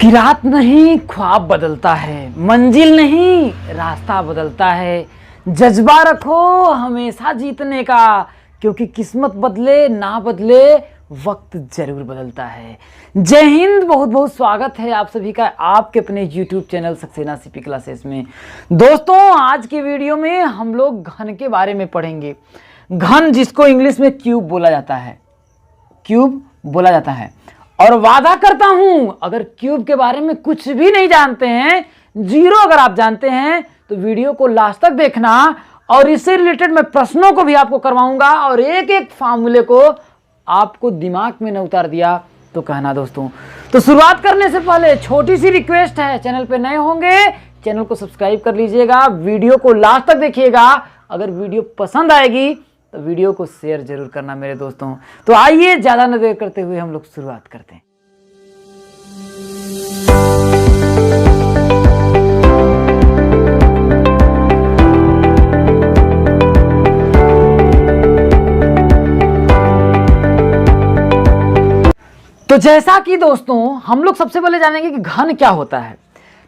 कि रात नहीं ख्वाब बदलता है, मंजिल नहीं रास्ता बदलता है। जज्बा रखो हमेशा जीतने का, क्योंकि किस्मत बदले ना बदले वक्त जरूर बदलता है। जय हिंद, बहुत बहुत स्वागत है आप सभी का आपके अपने YouTube channel Saxena CP classes में। दोस्तों, आज के वीडियो में हम लोग घन के बारे में पढ़ेंगे। घन जिसको इंग्लिश में क्यूब बोला जाता है, क्यूब बोला जाता है। और वादा करता हूं, अगर क्यूब के बारे में कुछ भी नहीं जानते हैं, जीरो अगर आप जानते हैं, तो वीडियो को लास्ट तक देखना। और इससे रिलेटेड मैं प्रश्नों को भी आपको करवाऊंगा और एक एक फार्मूले को आपको दिमाग में न उतार दिया तो कहना। दोस्तों, तो शुरुआत करने से पहले छोटी सी रिक्वेस्ट है, चैनल पे नए होंगे चैनल को सब्सक्राइब कर लीजिएगा, वीडियो को लास्ट तक देखिएगा। अगर वीडियो पसंद आएगी तो वीडियो को शेयर जरूर करना मेरे दोस्तों। तो आइए ज्यादा न देर करते हुए हम लोग शुरुआत करते हैं। तो जैसा कि दोस्तों हम लोग सबसे पहले जानेंगे कि घन क्या होता है।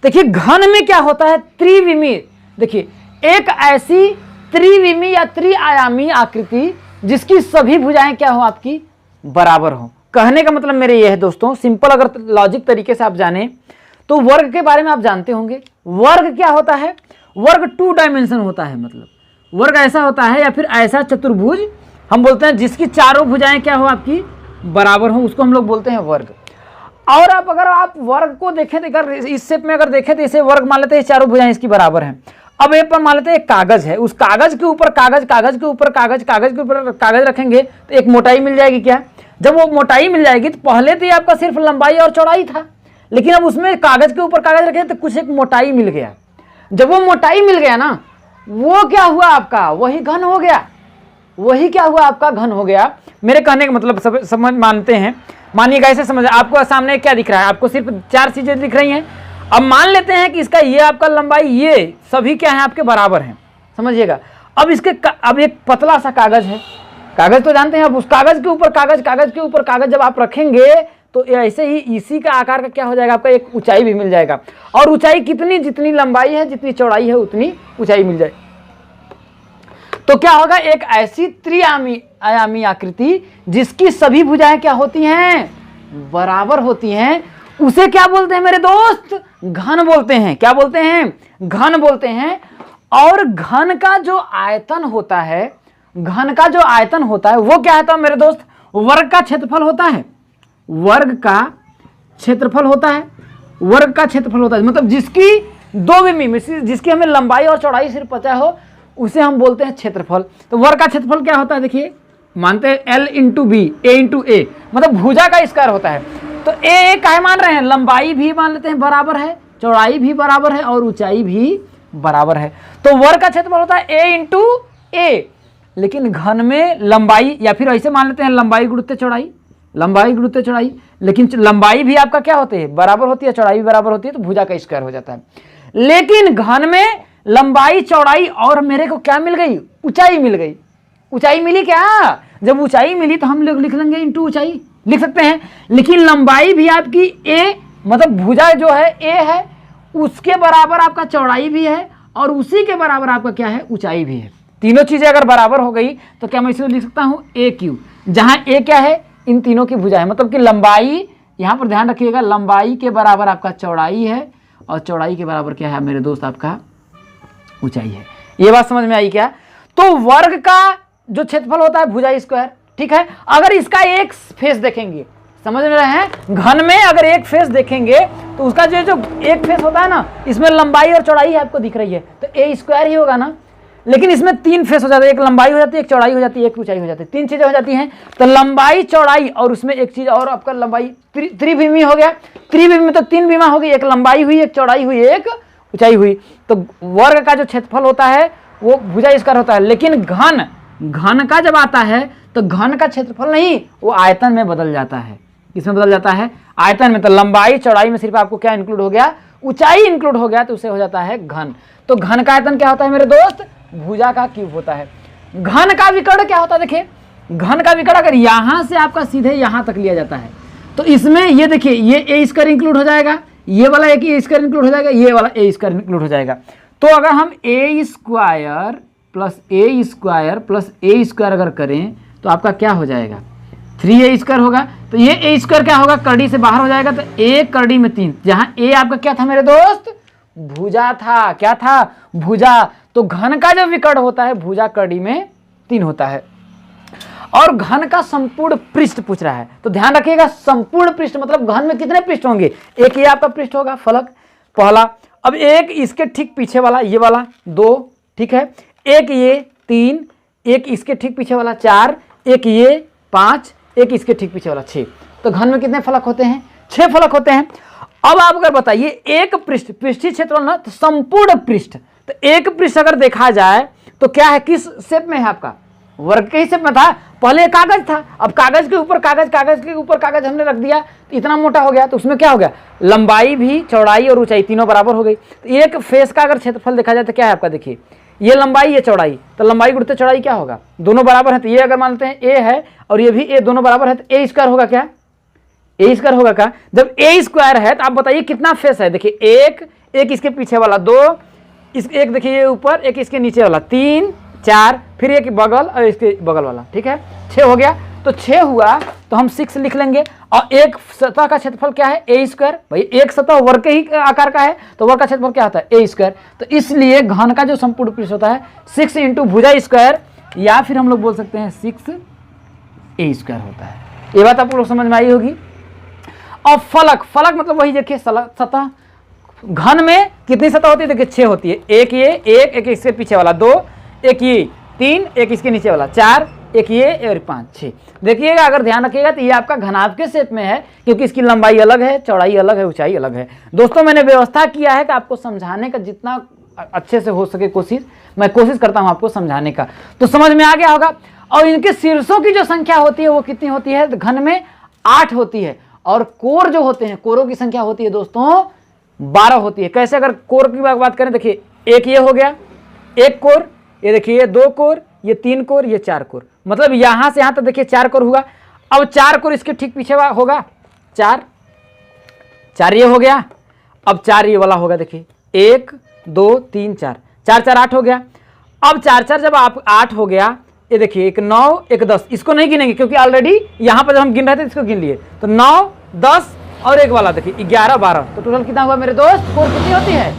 देखिए, घन में क्या होता है, त्रिविमीय। देखिए, एक ऐसी त्रिविमीय या त्रिआयामी आकृति जिसकी सभी भुजाएं क्या हो, आपकी बराबर हो। कहने का मतलब मेरे ये है दोस्तों, सिंपल अगर लॉजिक तरीके से आप जाने तो वर्ग के बारे में आप जानते होंगे। वर्ग क्या होता है, वर्ग 2 डायमेंशन होता है। मतलब वर्ग ऐसा होता है या फिर ऐसा चतुर्भुज हम बोलते हैं जिसकी चारों भुजाएं क्या हो, आपकी बराबर हो, उसको हम लोग बोलते हैं वर्ग। और आप अगर आप वर्ग को देखें, अगर इस शेप में अगर देखें तो इसे वर्ग मान लेते हैं, चारों भुजाएं इसकी बराबर हैं। अब ये पर मान लेते हैं एक कागज है, उस कागज के ऊपर कागज, कागज के ऊपर कागज, कागज के ऊपर कागज रखेंगे तो एक मोटाई मिल जाएगी। क्या, जब वो मोटाई मिल जाएगी तो पहले तो ये आपका सिर्फ लंबाई और चौड़ाई था, लेकिन अब उसमें कागज के ऊपर कागज रखे तो कुछ एक मोटाई मिल गया। जब वो मोटाई मिल गया ना, वो क्या हुआ आपका, वही घन हो गया। वही क्या हुआ आपका, घन हो गया। मेरे कहने का मतलब सब समझ मानते हैं, मानिएगा ऐसे समझ। आपको सामने क्या दिख रहा है, आपको सिर्फ 4 चीजें दिख रही हैं। अब मान लेते हैं कि इसका ये आपका लंबाई, ये सभी क्या है आपके बराबर हैं, समझिएगा। अब इसके अब एक पतला सा कागज है, कागज तो जानते हैं। अब उस कागज के ऊपर कागज, कागज के ऊपर कागज जब आप रखेंगे तो ऐसे ही इसी का आकार का क्या हो जाएगा, आपका एक ऊंचाई भी मिल जाएगा। और ऊंचाई कितनी, जितनी लंबाई है जितनी चौड़ाई है उतनी ऊंचाई मिल जाएगी। तो क्या होगा, एक ऐसी त्रिआयामी आकृति जिसकी सभी भुजाएं क्या होती हैं, बराबर होती हैं, उसे क्या बोलते हैं मेरे दोस्त, घन बोलते हैं। क्या बोलते हैं, घन बोलते हैं। और घन का जो आयतन होता है, घन का जो आयतन होता है वो क्या होता है मेरे दोस्त, वर्ग का क्षेत्रफल होता है। वर्ग का क्षेत्रफल होता है, वर्ग का क्षेत्रफल होता है। मतलब जिसकी 2 विमीय, जिसकी हमें लंबाई और चौड़ाई सिर्फ पता हो, उसे हम बोलते हैं क्षेत्रफल। तो वर्ग का क्षेत्रफल क्या होता है, देखिए मानते हैं L into B, A into A, मतलब भुजा का स्क्वायर होता है। तो ए क्या मान रहे हैं, लंबाई भी मान लेते हैं बराबर है, चौड़ाई भी बराबर है और ऊंचाई भी बराबर है। तो वर्ग का क्षेत्रफल होता है A इंटू ए। लेकिन घन में लंबाई, या फिर ऐसे मान लेते हैं लंबाई गुणित चौड़ाई, लंबाई गुणित चौड़ाई, लेकिन लंबाई भी आपका क्या होती है, बराबर होती है, चौड़ाई भी बराबर होती है, तो भुजा का स्क्वायर हो जाता है। लेकिन घन में लंबाई, चौड़ाई और मेरे को क्या मिल गई, ऊंचाई मिल गई। ऊंचाई मिली क्या, जब ऊंचाई मिली तो हम लोग लिख लेंगे इंटू ऊंचाई, लिख सकते हैं। लेकिन लंबाई भी आपकी ए, मतलब भुजा जो है ए है, उसके बराबर आपका चौड़ाई भी है और उसी के बराबर आपका क्या है, ऊंचाई भी है। तीनों चीजें अगर बराबर हो गई तो क्या मैं इसे लिख सकता हूं ए क्यू, जहां ए क्या है, इन तीनों की भुजा है। मतलब कि लंबाई, यहां पर ध्यान रखिएगा, लंबाई के बराबर आपका चौड़ाई है और चौड़ाई के बराबर क्या है मेरे दोस्त, आपका ऊंचाई है। ये बात समझ में आई क्या। तो वर्ग का जो क्षेत्रफल होता है भुजा स्क्वायर, ठीक है। अगर इसका एक फेस देखेंगे, समझ में रहे हैं, घन में अगर एक फेस देखेंगे तो उसका जो एक फेस होता है ना, इसमें लंबाई और चौड़ाई आपको दिख रही है तो ए स्क्वायर ही होगा ना। लेकिन इसमें 3 फेस हो जाते हैं, एक लंबाई हो जाती है, एक चौड़ाई हो जाती है, एक ऊंचाई हो जाती है, 3 चीजें हो जाती हैं। तो लंबाई, चौड़ाई और उसमें एक चीज और आपका लंबाई, त्रिविमीय हो गया। त्रिविमीय तो 3 विमा हो गई, एक लंबाई हुई, एक चौड़ाई हुई, एक ऊंचाई हुई। तो वर्ग का जो क्षेत्रफल होता है वो भुजा स्क्वायर होता है। लेकिन घन का जब आता है तो घन का क्षेत्रफल नहीं, वो आयतन में बदल जाता है। किसमें बदल जाता है, आयतन में। तो लंबाई, चौड़ाई में सिर्फ आपको क्या इंक्लूड हो गया, ऊंचाई इंक्लूड हो गया, तो उसे हो जाता है घन। तो घन का आयतन क्या होता है मेरे दोस्त, भुजा का क्यूब होता है। घन का विकर्ण क्या होता है, देखिए घन का विकर्ण अगर यहां से आपका सीधे यहां तक लिया जाता है तो इसमें ये देखिए, ये ए स्क्वायर इंक्लूड हो जाएगा, ये वाला एक ए स्क्वायर इंक्लूड हो जाएगा, ये वाला ए स्क्वायर इंक्लूड हो जाएगा। तो अगर हम ए स्क्वायर प्लस ए स्क्वायर अगर करें तो आपका क्या हो जाएगा, 3a स्क्वायर होगा। तो ये ए स्क्वायर क्या होगा, करड़ी से बाहर हो जाएगा, तो ए करड़ी में 3, जहां ए आपका क्या था मेरे दोस्त, भुजा था। क्या था, भुजा। तो घन का जो विकर्ण होता है भुजा करड़ी में 3 होता है। और घन का संपूर्ण पृष्ठ पूछ रहा है, तो ध्यान रखिएगा संपूर्ण पृष्ठ मतलब घन में कितने पृष्ठ होंगे, एक ये आपका पृष्ठ होगा फलक पहला, अब एक इसके ठीक पीछे वाला ये वाला 2, ठीक है, एक ये 3, एक इसके ठीक पीछे वाला 4, एक ये 5, एक इसके ठीक पीछे वाला 6। तो घन में कितने फलक होते हैं, 6 फलक होते हैं। अब आप अगर बताइए एक पृष्ठ, पृष्ठीय क्षेत्रफल ना, तो संपूर्ण पृष्ठ, तो एक पृष्ठ अगर देखा जाए तो क्या है, किस शेप में है आपका, वर्ग के ही शेप में था। पहले कागज था, अब कागज के ऊपर कागज, कागज के ऊपर कागज हमने रख दिया तो इतना मोटा हो गया, तो उसमें क्या हो गया, लंबाई भी, चौड़ाई और ऊंचाई तीनों बराबर हो गई। तो एक फेस का अगर क्षेत्रफल देखा जाए तो क्या है आपका, देखिए ये लंबाई ये चौड़ाई, तो लंबाई गुणित चौड़ाई क्या होगा, दोनों बराबर है। तो ये अगर मानते हैं ए है और ये भी ए, दोनों बराबर है, तो ए स्क्वायर होगा क्या, ए स्क्वायर होगा क्या। जब ए स्क्वायर है तो आप बताइए कितना फेस है, देखिए एक इसके पीछे वाला 2, इस एक देखिए ये ऊपर, एक इसके नीचे वाला 3, 4, फिर एक बगल और इसके बगल वाला, ठीक है, 6 हो गया। तो 6 हुआ तो हम 6 लिख लेंगे। और एक सतह का क्षेत्रफल क्या है, ए स्क्वायर, भाई एक सतह वर्ग के ही आकार का है तो वर्ग का क्षेत्रफल क्या होता है, ए स्क्वायर। तो इसलिए घन का जो संपूर्ण पृष्ठ होता है 6 इंटू भुजा स्क्वायर, या फिर हम लोग बोल सकते हैं 6 ए स्क्वायर होता है। ये बात आप लोग समझ में आई होगी। और फलक, फलक मतलब वही देखिए सतह, घन में कितनी सतह होती है, देखिए 6 होती है, एक ये, एक इसके पीछे वाला 2, एक ये 3, एक इसके नीचे वाला 4, एक ये और 5, 6। देखिएगा अगर ध्यान रखिएगा तो ये आपका घनाभ के शेप में है, क्योंकि इसकी लंबाई अलग है, चौड़ाई अलग है, ऊंचाई अलग है। दोस्तों मैंने व्यवस्था किया है कि आपको समझाने का जितना अच्छे से हो सके मैं कोशिश करता हूं आपको समझाने का, तो समझ में आ गया होगा। और इनके शीर्षों की जो संख्या होती है वो कितनी होती है, तो घन में 8 होती है। और कोर जो होते हैं, कोरों की संख्या होती है दोस्तों 12 होती है। कैसे, अगर कोर की बात करें, देखिए एक ये हो गया, एक कोर, ये देखिए ये 2 कोर, ये 3 कोर, ये 4 कोर, मतलब यहां से यहां तक देखिए 4 कोर हुआ। अब 4 कोर इसके ठीक पीछे होगा, 4 ये हो गया, अब 4 ये वाला होगा, देखिए 1 2 3 4, 4 4 8 हो गया। अब 4 4 जब आप 8 हो गया, ये देखिए एक 9 एक 10, इसको नहीं गिनेंगे क्योंकि ऑलरेडी यहां पर जब हम गिन रहे थे इसको गिन लिए। तो 9 10 और एक वाला देखिए 11 12, तो टोटल कितना हुआ मेरे दोस्त, कोर कितनी होती है,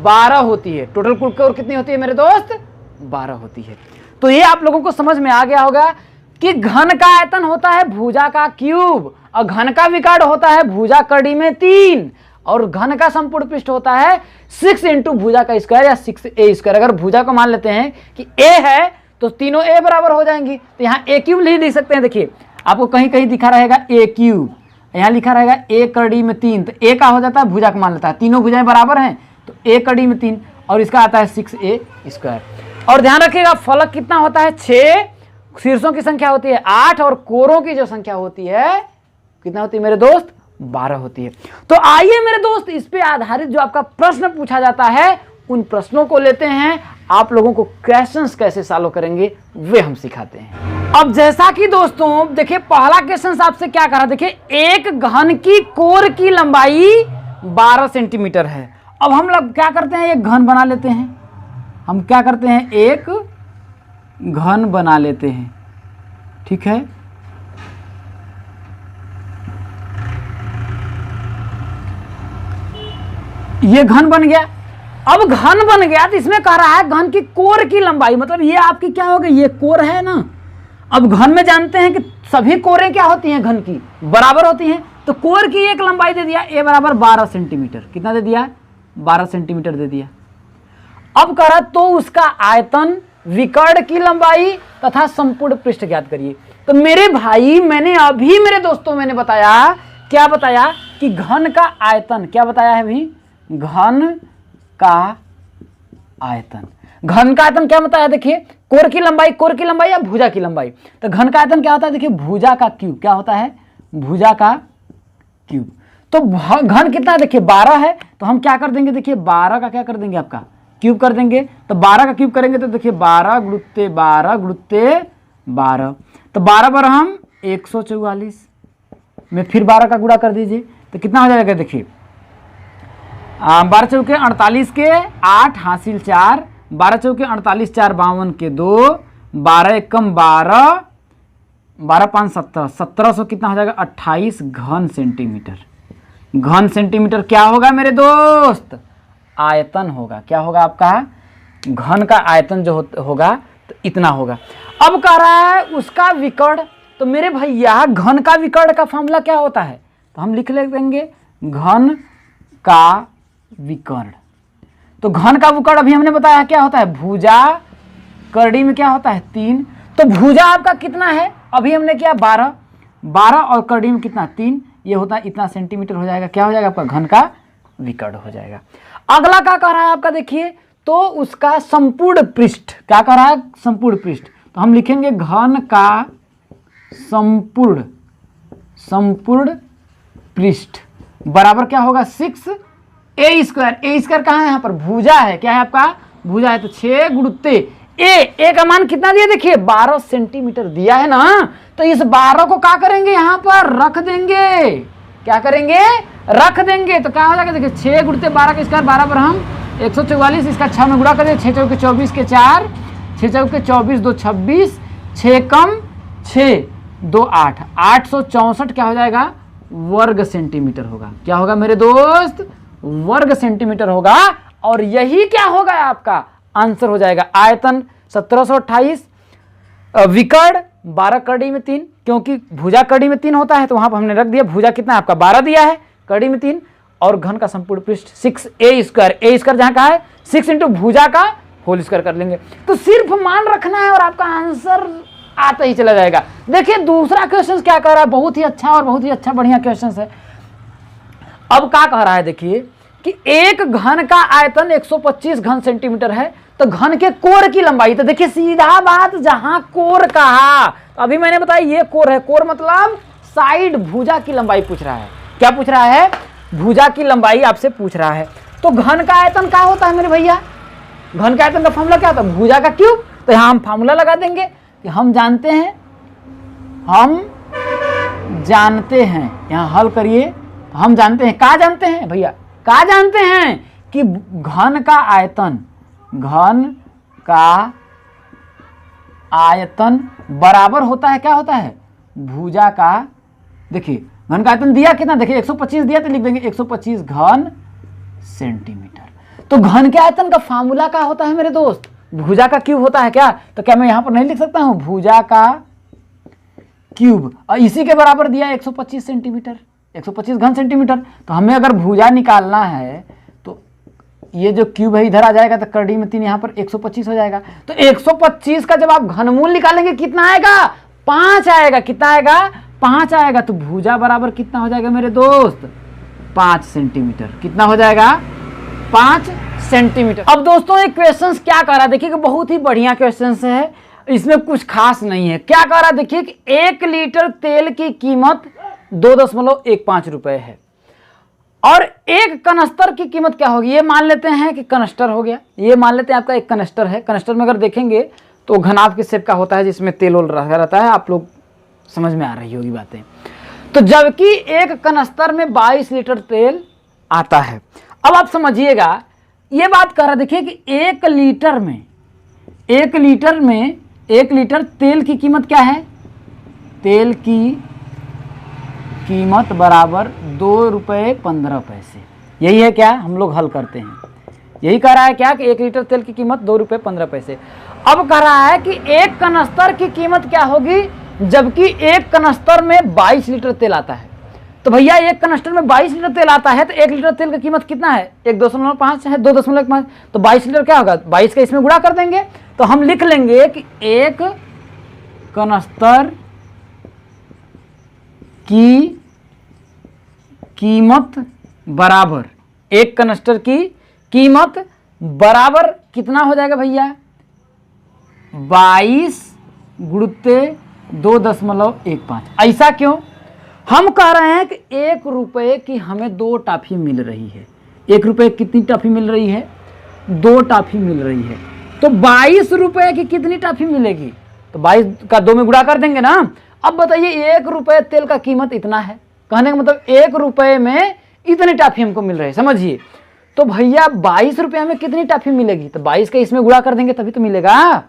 12 होती है। टोटल कुल कोर कितनी होती है मेरे दोस्त, 12 होती है। तो ये आप लोगों को समझ में आ गया होगा कि घन का आयतन होता है भुजा का क्यूब, और घन का विकर्ण होता है भुजा कड़ी में 3, और घन का संपूर्ण पृष्ठ होता है 6 इंटू भुजा का स्क्वायर या 6a स्क्वायर। अगर भुजा को मान लेते हैं कि a है तो तीनों a बराबर हो जाएंगी, तो यहाँ a क्यूब लिख सकते हैं। देखिए आपको कहीं कहीं दिखा रहेगा a क्यूब, यहाँ लिखा रहेगा a कड़ी में 3, तो a का हो जाता है भुजा को मान लेता है, तीनों भुजाएं बराबर हैं तो a कड़ी में 3, और इसका आता है 6a स्क्वायर। और ध्यान रखिएगा फलक कितना होता है, 6, शीर्षों की संख्या होती है 8, और कोरों की जो संख्या होती है कितना होती है मेरे दोस्त, 12 होती है। तो आइए मेरे दोस्त इस पे आधारित जो आपका प्रश्न पूछा जाता है उन प्रश्नों को लेते हैं, आप लोगों को क्वेश्चंस कैसे सॉल्व करेंगे वे हम सिखाते हैं। अब जैसा कि दोस्तों देखिए पहला क्वेश्चन आपसे क्या करा, देखिए एक घन की कोर की लंबाई 12 सेंटीमीटर है। अब हम लोग क्या करते हैं, एक घन बना लेते हैं, हम क्या करते हैं, एक घन बना लेते हैं, ठीक है। ये घन बन गया। अब घन बन गया तो इसमें कह रहा है घन की कोर की लंबाई, मतलब ये आपकी क्या होगी, ये कोर है ना। अब घन में जानते हैं कि सभी कोरें क्या होती हैं, घन की बराबर होती हैं, तो कोर की एक लंबाई दे दिया a बराबर 12 सेंटीमीटर, कितना दे दिया, 12 सेंटीमीटर दे दिया। अब कह रहा तो उसका आयतन, विकर्ण की लंबाई तथा संपूर्ण पृष्ठ ज्ञात करिए। तो मेरे भाई मैंने अभी मेरे दोस्तों मैंने बताया, क्या बताया कि घन का आयतन, क्या बताया है भाई, घन का आयतन। घन का आयतन क्या बताया, देखिए कोर की लंबाई या भुजा की लंबाई। तो घन का आयतन क्या होता है, देखिए भुजा का क्यूब, क्या होता है, भुजा का क्यूब। तो घन कितना, देखिए 12 है, तो हम क्या कर देंगे, देखिए 12 का क्या कर देंगे, आपका क्यूब कर देंगे। तो 12 का क्यूब करेंगे तो देखिए 12 गुणुत्ते 12 गुणुत्ते 12, तो 12 पर हम 144 में फिर 12 का गुणा कर दीजिए तो कितना हो जाएगा, देखिए 12 चौके 48 के 8 हासिल 4, 12 चौके 48, 4 52 के 2, 12 एकम 12, 12 5 17, 1700 कितना हो जाएगा 28 घन सेंटीमीटर। घन सेंटीमीटर क्या होगा मेरे दोस्त? आयतन होगा। क्या होगा आपका? घन का आयतन जो होगा तो इतना होगा। अब कह रहा है उसका विकर्ण, तो मेरे भैया घन का विकर्ण का फॉर्मूला क्या होता है? तो हम लिख लेंगे घन का विकर्ण। तो घन का विकर्ण अभी हमने बताया क्या होता है? भुजा करड़ी में क्या होता है? 3। तो भुजा आपका कितना है? अभी हमने किया 12, 12 और करड़ी में कितना? 3। ये होता है इतना सेंटीमीटर हो जाएगा। क्या हो जाएगा आपका? घन का विकर्ण हो जाएगा। अगला क्या कह रहा है आपका? देखिए तो उसका संपूर्ण पृष्ठ। क्या कह रहा है? संपूर्ण पृष्ठ। तो हम लिखेंगे घन का संपूर्ण पृष्ठ बराबर क्या होगा? 6a²। ए स्क्वायर कहाँ है? यहाँ पर भुजा है। क्या है आपका? भुजा है। तो 6 गुणुत्ते ए का मान कितना दिया? देखिए 12 सेंटीमीटर दिया है ना। तो इस 12 को क्या करेंगे? यहाँ पर रख देंगे। क्या करेंगे? रख देंगे। तो क्या हो जाएगा? देखिए 6 गुणुत्ते 12 का स्क्वायर 12 पर हम 144, इसका 6 में गुणा कर दें। 6 चौके 24 के 4, 6 चौके 24 2 26, 6 कम 6 2 8, 864 क्या हो जाएगा? वर्ग सेंटीमीटर होगा। क्या होगा मेरे दोस्त? वर्ग सेंटीमीटर होगा। और यही क्या होगा? आपका आंसर हो जाएगा। आयतन 1728, विकर्ण 12 कड़ी में 3, क्योंकि भुजा कड़ी में 3 होता है तो वहां पर हमने रख दिया। भुजा कितना आपका? 12 दिया है, कड़ी में 3, और घन का संपूर्ण पृष्ठ 6a²। ए स्क्वायर जहां का है 6 इंटू भुजा का होल स्क्वायर कर लेंगे। तो सिर्फ मान रखना है और आपका आंसर आता ही चला जाएगा। देखिए दूसरा क्वेश्चन क्या कह रहा है? बहुत ही अच्छा और बहुत ही अच्छा बढ़िया क्वेश्चन है। अब क्या कह रहा है? देखिए कि एक घन का आयतन 125 घन सेंटीमीटर है, तो घन के कोर की लंबाई। तो देखिए सीधा बात, जहां कोर कहा, तो अभी मैंने बताया ये कोर है। कोर मतलब साइड, भुजा की लंबाई पूछ रहा है। क्या पूछ रहा है? भुजा की लंबाई आपसे पूछ रहा है। तो घन का आयतन क्या होता है मेरे भैया? घन का आयतन का फॉर्मूला क्या होता है? भुजा का क्यूब। तो यहां हम फॉर्मूला लगा देंगे कि हम जानते हैं, यहां हल करिए। हम जानते हैं, क्या जानते हैं भैया? क्या जानते हैं कि घन का आयतन बराबर होता है, क्या होता है? भुजा का। देखिए घन का आयतन दिया कितना? देखिए 125 दिया तो लिख देंगे 125 घन सेंटीमीटर। तो घन के आयतन का फार्मूला क्या होता है मेरे दोस्त? भुजा का क्यूब होता है। क्या? तो क्या मैं यहां पर नहीं लिख सकता हूं भुजा का क्यूब? और इसी के बराबर दिया 125 सेंटीमीटर, 125 घन सेंटीमीटर। तो हमें अगर भुजा निकालना है तो ये जो क्यूब है इधर आ जाएगा, तो करड़ी में 3 यहाँ पर 125 हो जाएगा। तो 125 का जब आप घनमूल निकालेंगे कितना आएगा? 5 आएगा। कितना आएगा? 5 आएगा। तो भुजा बराबर कितना हो जाएगा मेरे दोस्त? 5 सेंटीमीटर। कितना हो जाएगा? 5 सेंटीमीटर। अब दोस्तों एक क्वेश्चन क्या कर रहा है? देखिए बहुत ही बढ़िया क्वेश्चन है, इसमें कुछ खास नहीं है। क्या कर रहा है? देखिए कि 1 लीटर तेल की कीमत 2.15 रुपए है और एक कनस्तर की कीमत क्या होगी? ये मान लेते हैं कि कनस्टर हो गया। ये मान लेते हैं आपका एक कनस्टर है। कनस्टर में अगर देखेंगे तो घनाभ के शेप का होता है, जिसमें तेल ओल रहता है। आप लोग समझ में आ रही होगी बातें। तो जबकि एक कनस्तर में 22 लीटर तेल आता है। अब आप समझिएगा, ये बात कर रहा है। देखिए कि 1 लीटर तेल की कीमत क्या है? तेल की कीमत बराबर 2 रुपये 15 पैसे। यही है क्या? हम लोग हल करते हैं। यही कह रहा है क्या कि 1 लीटर तेल की कीमत 2 रुपये 15 पैसे। अब कह रहा है कि एक कनस्तर की कीमत क्या होगी? जबकि एक कनस्तर में 22 लीटर तेल आता है। तो भैया एक कनस्टर में 22 लीटर तेल आता है, तो 1 लीटर तेल की कीमत कितना है? 1.5 है, 2.5। तो 22 लीटर क्या होगा? 22 का इसमें गुणा कर देंगे। तो हम लिख लेंगे कि एक कनस्तर की कीमत बराबर, एक कनस्टर की कीमत बराबर कितना हो जाएगा भैया? 22 गुणुत्ते 2.15। ऐसा क्यों? हम कह रहे हैं कि 1 रुपये की हमें 2 टॉफी मिल रही है। 1 रुपये कितनी टॉफी मिल रही है? 2 टॉफी मिल रही है। तो 22 रुपये की कितनी टॉफी मिलेगी? तो 22 का 2 में गुणा कर देंगे ना। अब बताइए 1 रुपये तेल का कीमत इतना है, कहने का मतलब 1 रुपये में इतनी टॉफी हमको मिल रही है। समझिए, तो भैया 22 रुपये में कितनी टॉफी मिलेगी? तो 22 का इसमें गुणा कर देंगे तभी तो मिलेगा,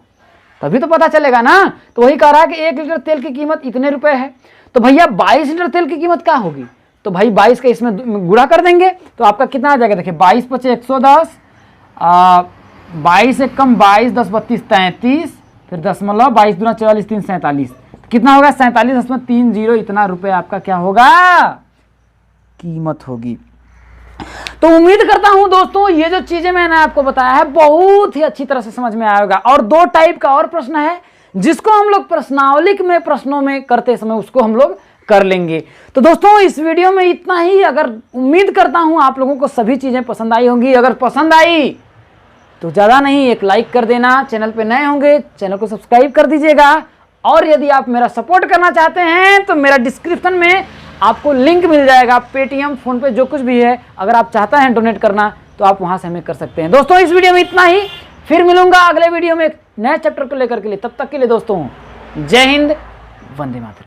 तभी तो पता चलेगा ना। तो वही कह रहा है कि 1 लीटर तेल की कीमत इतने रुपए है, तो भैया 22 लीटर तेल की कीमत क्या होगी? तो भाई 22 का इसमें गुणा कर देंगे तो आपका कितना आ जाएगा? देखिए 22 पचे 110, 22 एक कम 22, 10 32 33, फिर 22 दूना 44, 3 47, कितना होगा? 47.30 इतना रुपए आपका क्या होगा? कीमत होगी। तो उम्मीद करता हूं दोस्तों ये जो चीजें मैंने आपको बताया है बहुत ही अच्छी तरह से समझ में आएगा। और 2 टाइप का और प्रश्न है जिसको हम लोग प्रश्नावली में प्रश्नों में करते समय उसको हम लोग कर लेंगे। तो दोस्तों इस वीडियो में इतना ही। अगर उम्मीद करता हूं आप लोगों को सभी चीजें पसंद आई होंगी। अगर पसंद आई तो ज़्यादा नहीं, एक लाइक कर देना। चैनल पे नए होंगे चैनल को सब्सक्राइब कर दीजिएगा। और यदि आप मेरा सपोर्ट करना चाहते हैं तो मेरा डिस्क्रिप्शन में आपको लिंक मिल जाएगा, पेटीएम, फोन पे, जो कुछ भी है। अगर आप चाहते हैं डोनेट करना तो आप वहां से हमें कर सकते हैं। दोस्तों इस वीडियो में इतना ही, फिर मिलूंगा अगले वीडियो में एक नए चैप्टर को लेकर के लिए। तब तक के लिए दोस्तों जय हिंद, वंदे मातरम।